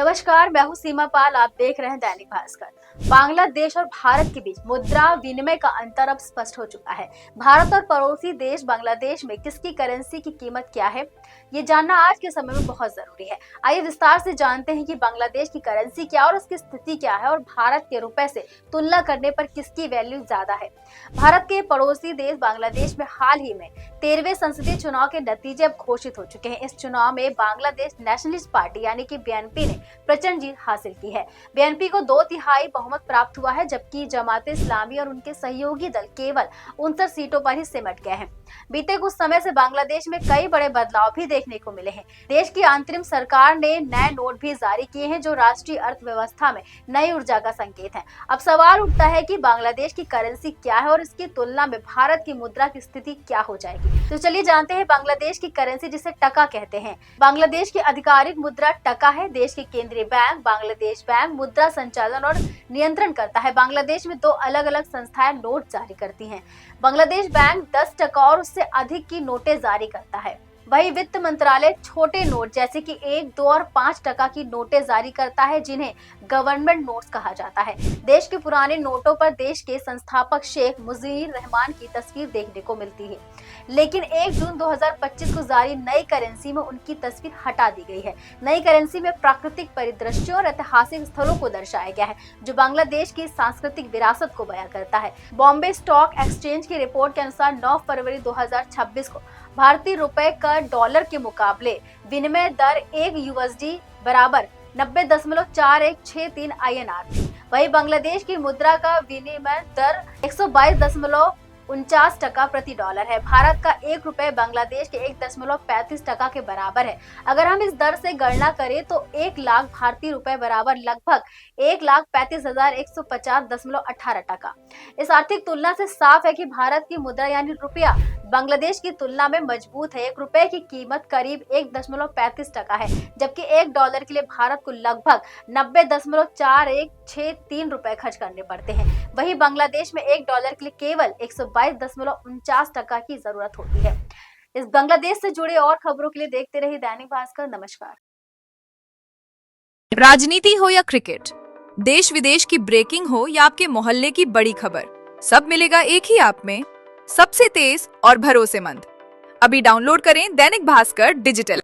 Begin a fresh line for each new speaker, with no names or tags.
नमस्कार, मैं हूं सीमा पाल। आप देख रहे हैं दैनिक भास्कर। बांग्लादेश और भारत के बीच मुद्रा विनिमय का अंतर अब स्पष्ट हो चुका है। भारत और पड़ोसी देश बांग्लादेश में किसकी करेंसी की कीमत क्या है, ये जानना आज के समय में बहुत जरूरी है। आइए विस्तार से जानते हैं कि बांग्लादेश की करेंसी क्या और उसकी स्थिति क्या है और भारत के रुपए से तुलना करने पर किसकी वैल्यू ज्यादा है। भारत के पड़ोसी देश बांग्लादेश में हाल ही में 13वें संसदीय चुनाव के नतीजे अब घोषित हो चुके हैं। इस चुनाव में बांग्लादेश नेशनलिस्ट पार्टी यानी कि बीएनपी ने प्रचंड जीत हासिल की है। बीएनपी को 2/3 बहुमत प्राप्त हुआ है, जबकि जमाते इस्लामी और उनके सहयोगी दल केवल 59 सीटों पर ही सिमट गए हैं। बीते कुछ समय से बांग्लादेश में कई बड़े बदलाव भी देखने को मिले हैं। देश की अंतरिम सरकार ने नए नोट भी जारी किए हैं, जो राष्ट्रीय अर्थव्यवस्था में नई ऊर्जा का संकेत है। अब सवाल उठता है कि बांग्लादेश की करेंसी क्या है और इसकी तुलना में भारत की मुद्रा की स्थिति क्या हो जाएगी। तो चलिए जानते हैं बांग्लादेश की करेंसी, जिसे टका कहते हैं। बांग्लादेश की आधिकारिक मुद्रा टका है। देश के केंद्रीय बैंक बांग्लादेश बैंक मुद्रा संचालन और नियंत्रण करता है। बांग्लादेश में 2 अलग-अलग संस्थाएं नोट जारी करती हैं। बांग्लादेश बैंक 10 टका और उससे अधिक की नोटें जारी करता है। वही वित्त मंत्रालय छोटे नोट जैसे कि 1, 2 और 5 टका की नोटें जारी करता है, जिन्हें गवर्नमेंट नोट्स कहा जाता है। देश के पुराने नोटों पर देश के संस्थापक शेख मुजीबुर रहमान की तस्वीर देखने को मिलती है, लेकिन 1 जून 2025 को जारी नई करेंसी में उनकी तस्वीर हटा दी गई है। नई करेंसी में प्राकृतिक परिदृश्यों और ऐतिहासिक स्थलों को दर्शाया गया है, जो बांग्लादेश की सांस्कृतिक विरासत को बयां करता है। बॉम्बे स्टॉक एक्सचेंज की रिपोर्ट के अनुसार 9 फरवरी 2026 को भारतीय रुपए का डॉलर के मुकाबले विनिमय दर 1 USD बराबर 90.4163 INR थी। वही बांग्लादेश की मुद्रा का विनिमय दर 122.49 टका प्रति डॉलर है। भारत का 1 रुपए बांग्लादेश के 1.35 टका के बराबर है। अगर हम इस दर से गणना करें तो 1 लाख भारतीय रुपए बराबर लगभग 1,35,150.18 टका। इस आर्थिक तुलना से साफ है कि भारत की मुद्रा यानी रुपया बांग्लादेश की तुलना में मजबूत है। 1 रुपए की कीमत करीब 1.35 टका है, जबकि 1 डॉलर के लिए भारत को लगभग 90.4163 रुपए खर्च करने पड़ते हैं। वहीं बांग्लादेश में 1 डॉलर के लिए केवल 122.49 टका की जरूरत होती है। इस बांग्लादेश से जुड़े और खबरों के लिए देखते रहिए दैनिक भास्कर। नमस्कार।
राजनीति हो या क्रिकेट, देश विदेश की ब्रेकिंग हो या आपके मोहल्ले की बड़ी खबर, सब मिलेगा एक ही ऐप में, सबसे तेज और भरोसेमंद। अभी डाउनलोड करें दैनिक भास्कर डिजिटल।